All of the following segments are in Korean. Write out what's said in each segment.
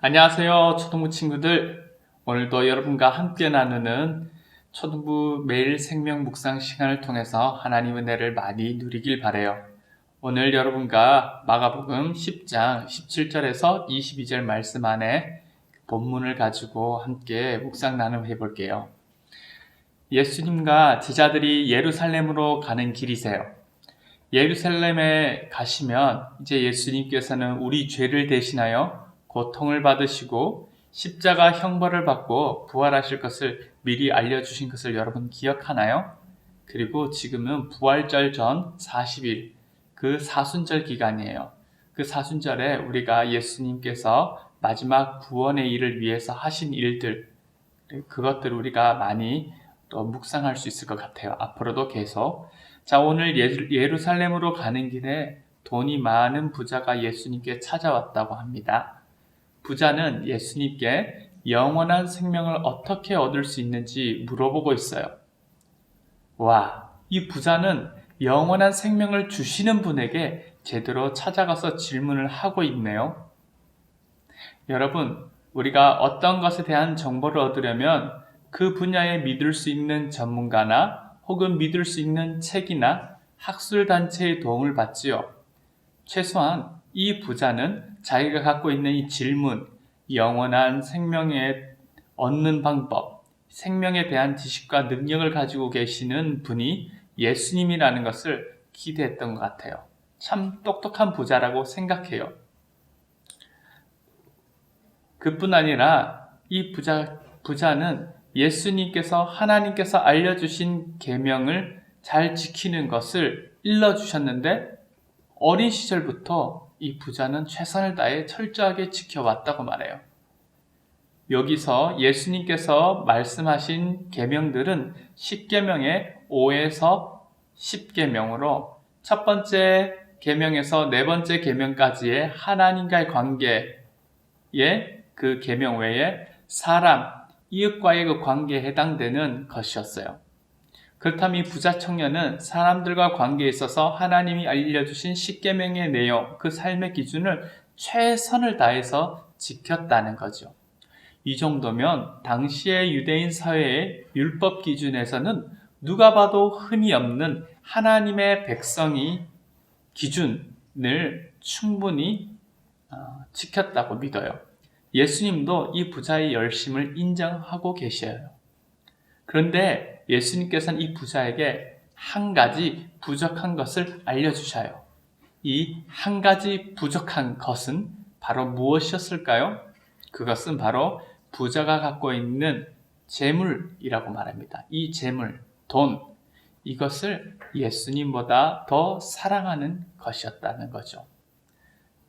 안녕하세요, 초등부 친구들. 오늘도 여러분과 함께 나누는 초등부 매일 생명 묵상 시간을 통해서 하나님의 은혜를 많이 누리길 바라요. 오늘 여러분과 마가복음 10장 17절에서 22절 말씀 안에 본문을 가지고 함께 묵상 나눔해 볼게요. 예수님과 제자들이 예루살렘으로 가는 길이세요. 예루살렘에 가시면 이제 예수님께서는 우리 죄를 대신하여 고통을 받으시고 십자가 형벌을 받고 부활하실 것을 미리 알려주신 것을 여러분 기억하나요? 그리고 지금은 부활절 전 40일, 그 사순절 기간이에요. 그 사순절에 우리가 예수님께서 마지막 구원의 일을 위해서 하신 일들, 그것들을 우리가 많이 또 묵상할 수 있을 것 같아요. 앞으로도 계속. 자, 오늘 예루살렘으로 가는 길에 돈이 많은 부자가 예수님께 찾아왔다고 합니다. 부자는 예수님께 영원한 생명을 어떻게 얻을 수 있는지 물어보고 있어요. 와, 이 부자는 영원한 생명을 주시는 분에게 제대로 찾아가서 질문을 하고 있네요. 여러분, 우리가 어떤 것에 대한 정보를 얻으려면 그 분야에 믿을 수 있는 전문가나 혹은 믿을 수 있는 책이나 학술단체의 도움을 받지요. 최소한 이 부자는 자기가 갖고 있는 이 질문, 영원한 생명에 얻는 방법, 생명에 대한 지식과 능력을 가지고 계시는 분이 예수님이라는 것을 기대했던 것 같아요. 참 똑똑한 부자라고 생각해요. 그뿐 아니라 이 부자는 예수님께서 하나님께서 알려주신 계명을 잘 지키는 것을 일러주셨는데 어린 시절부터 이 부자는 최선을 다해 철저하게 지켜왔다고 말해요. 여기서 예수님께서 말씀하신 계명들은 10계명의 5에서 10계명으로 첫 번째 계명에서 네 번째 계명까지의 하나님과의 관계의 그 계명 외에 사람, 이웃과의 그 관계에 해당되는 것이었어요. 그렇다면 이 부자 청년은 사람들과 관계에 있어서 하나님이 알려주신 10계명의 내용, 그 삶의 기준을 최선을 다해서 지켰다는 거죠. 이 정도면 당시의 유대인 사회의 율법 기준에서는 누가 봐도 흠이 없는 하나님의 백성이 기준을 충분히 지켰다고 믿어요. 예수님도 이 부자의 열심을 인정하고 계셔요. 그런데 예수님께서는 이 부자에게 한 가지 부족한 것을 알려주셔요. 이 한 가지 부족한 것은 바로 무엇이었을까요? 그것은 바로 부자가 갖고 있는 재물이라고 말합니다. 이 재물, 돈, 이것을 예수님보다 더 사랑하는 것이었다는 거죠.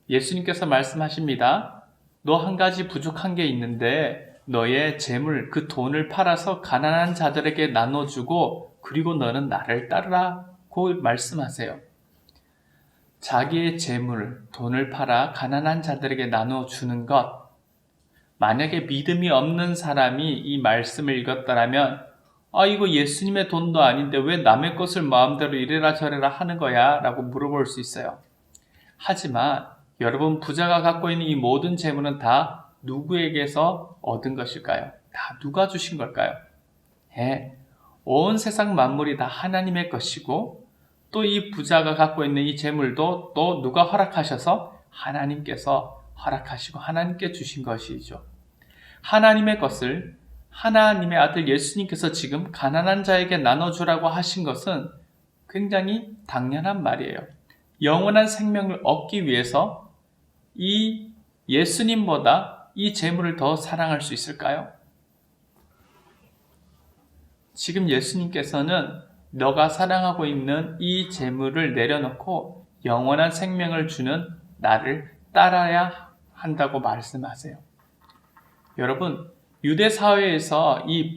예수님께서 말씀하십니다. 너 한 가지 부족한 게 있는데 너의 재물, 그 돈을 팔아서 가난한 자들에게 나눠주고 그리고 너는 나를 따르라고 말씀하세요. 자기의 재물, 돈을 팔아 가난한 자들에게 나눠주는 것, 만약에 믿음이 없는 사람이 이 말씀을 읽었다면 이거 예수님의 돈도 아닌데 왜 남의 것을 마음대로 이래라 저래라 하는 거야? 라고 물어볼 수 있어요. 하지만 여러분, 부자가 갖고 있는 이 모든 재물은 다 누구에게서 얻은 것일까요? 다 누가 주신 걸까요? 온 세상 만물이 다 하나님의 것이고 또 이 부자가 갖고 있는 이 재물도 또 누가 허락하셔서 하나님께서 허락하시고 하나님께 주신 것이죠. 하나님의 것을 하나님의 아들 예수님께서 지금 가난한 자에게 나눠주라고 하신 것은 굉장히 당연한 말이에요. 영원한 생명을 얻기 위해서 이 예수님보다 이 재물을 더 사랑할 수 있을까요? 지금 예수님께서는 너가 사랑하고 있는 이 재물을 내려놓고 영원한 생명을 주는 나를 따라야 한다고 말씀하세요. 여러분, 유대 사회에서 이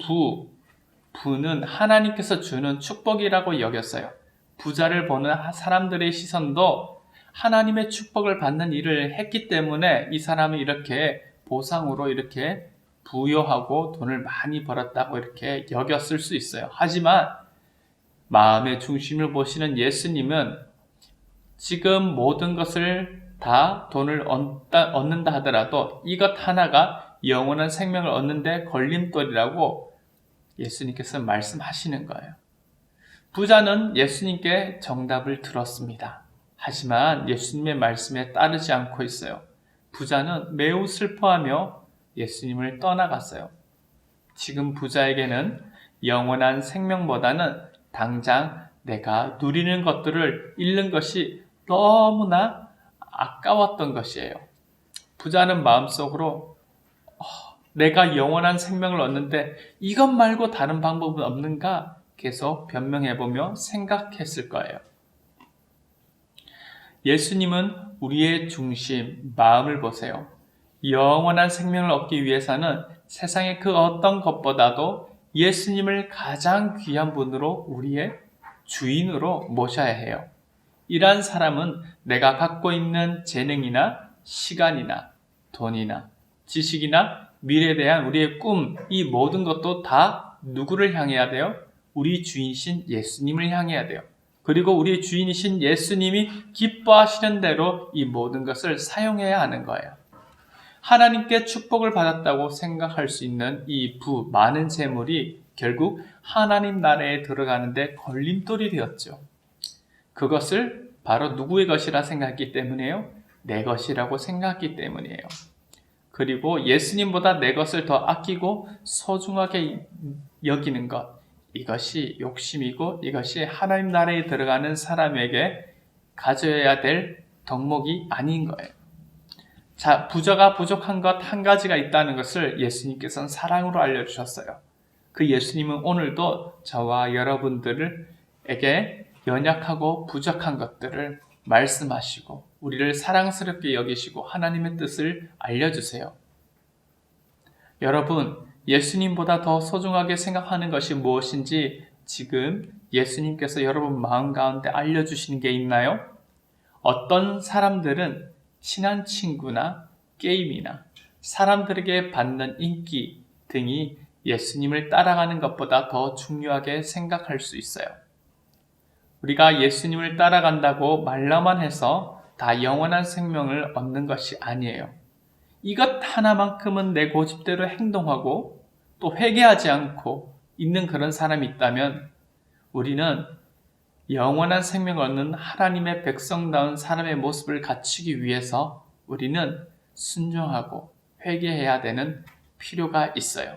부는 하나님께서 주는 축복이라고 여겼어요. 부자를 보는 사람들의 시선도 하나님의 축복을 받는 일을 했기 때문에 이 사람이 이렇게 보상으로 이렇게 부여하고 돈을 많이 벌었다고 이렇게 여겼을 수 있어요. 하지만 마음의 중심을 보시는 예수님은 지금 모든 것을 다 돈을 얻는다 하더라도 이것 하나가 영원한 생명을 얻는데 걸림돌이라고 예수님께서 말씀하시는 거예요. 부자는 예수님께 정답을 들었습니다. 하지만 예수님의 말씀에 따르지 않고 있어요. 부자는 매우 슬퍼하며 예수님을 떠나갔어요. 지금 부자에게는 영원한 생명보다는 당장 내가 누리는 것들을 잃는 것이 너무나 아까웠던 것이에요. 부자는 마음속으로 내가 영원한 생명을 얻는데 이것 말고 다른 방법은 없는가 계속 변명해보며 생각했을 거예요. 예수님은 우리의 중심, 마음을 보세요. 영원한 생명을 얻기 위해서는 세상의 그 어떤 것보다도 예수님을 가장 귀한 분으로 우리의 주인으로 모셔야 해요. 이러한 사람은 내가 갖고 있는 재능이나 시간이나 돈이나 지식이나 미래에 대한 우리의 꿈, 이 모든 것도 다 누구를 향해야 돼요? 우리 주인이신 예수님을 향해야 돼요. 그리고 우리의 주인이신 예수님이 기뻐하시는 대로 이 모든 것을 사용해야 하는 거예요. 하나님께 축복을 받았다고 생각할 수 있는 이 많은 재물이 결국 하나님 나라에 들어가는데 걸림돌이 되었죠. 그것을 바로 누구의 것이라 생각했기 때문이에요? 내 것이라고 생각했기 때문이에요. 그리고 예수님보다 내 것을 더 아끼고 소중하게 여기는 것, 이것이 욕심이고 이것이 하나님 나라에 들어가는 사람에게 가져야 될 덕목이 아닌 거예요. 자, 부자가 부족한 것 한 가지가 있다는 것을 예수님께서는 사랑으로 알려주셨어요. 그 예수님은 오늘도 저와 여러분들에게 연약하고 부족한 것들을 말씀하시고 우리를 사랑스럽게 여기시고 하나님의 뜻을 알려주세요. 여러분, 예수님보다 더 소중하게 생각하는 것이 무엇인지 지금 예수님께서 여러분 마음 가운데 알려주시는 게 있나요? 어떤 사람들은 친한 친구나 게임이나 사람들에게 받는 인기 등이 예수님을 따라가는 것보다 더 중요하게 생각할 수 있어요. 우리가 예수님을 따라간다고 말로만 해서 다 영원한 생명을 얻는 것이 아니에요. 이것 하나만큼은 내 고집대로 행동하고 또 회개하지 않고 있는 그런 사람이 있다면 우리는 영원한 생명을 얻는 하나님의 백성다운 사람의 모습을 갖추기 위해서 우리는 순종하고 회개해야 되는 필요가 있어요.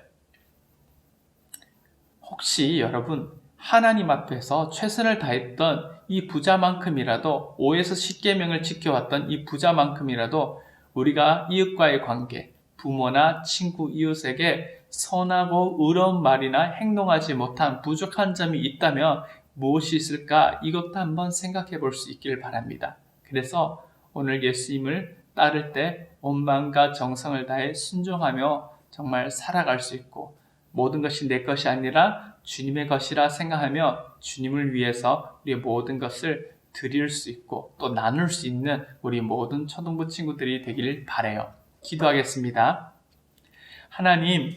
혹시 여러분 하나님 앞에서 최선을 다했던 이 부자만큼이라도 5에서 10계명을 지켜왔던 이 부자만큼이라도 우리가 이웃과의 관계, 부모나 친구, 이웃에게 선하고 의로운 말이나 행동하지 못한 부족한 점이 있다면 무엇이 있을까? 이것도 한번 생각해 볼 수 있기를 바랍니다. 그래서 오늘 예수님을 따를 때 온 마음과 정성을 다해 순종하며 정말 살아갈 수 있고 모든 것이 내 것이 아니라 주님의 것이라 생각하며 주님을 위해서 우리의 모든 것을 드릴 수 있고 또 나눌 수 있는 우리 모든 초등부 친구들이 되기를 바라요. 기도하겠습니다. 하나님,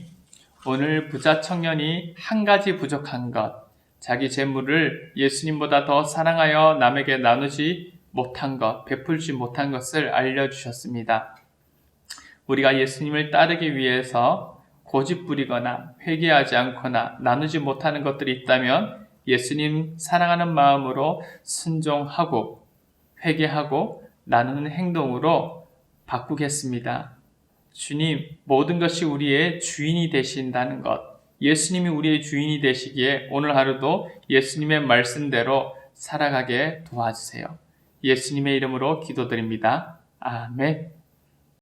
오늘 부자 청년이 한 가지 부족한 것, 자기 재물을 예수님보다 더 사랑하여 남에게 나누지 못한 것, 베풀지 못한 것을 알려주셨습니다. 우리가 예수님을 따르기 위해서 고집부리거나 회개하지 않거나 나누지 못하는 것들이 있다면 예수님 사랑하는 마음으로 순종하고 회개하고 나누는 행동으로 바꾸겠습니다. 주님, 모든 것이 우리의 주인이 되신다는 것, 예수님이 우리의 주인이 되시기에 오늘 하루도 예수님의 말씀대로 살아가게 도와주세요. 예수님의 이름으로 기도드립니다. 아멘.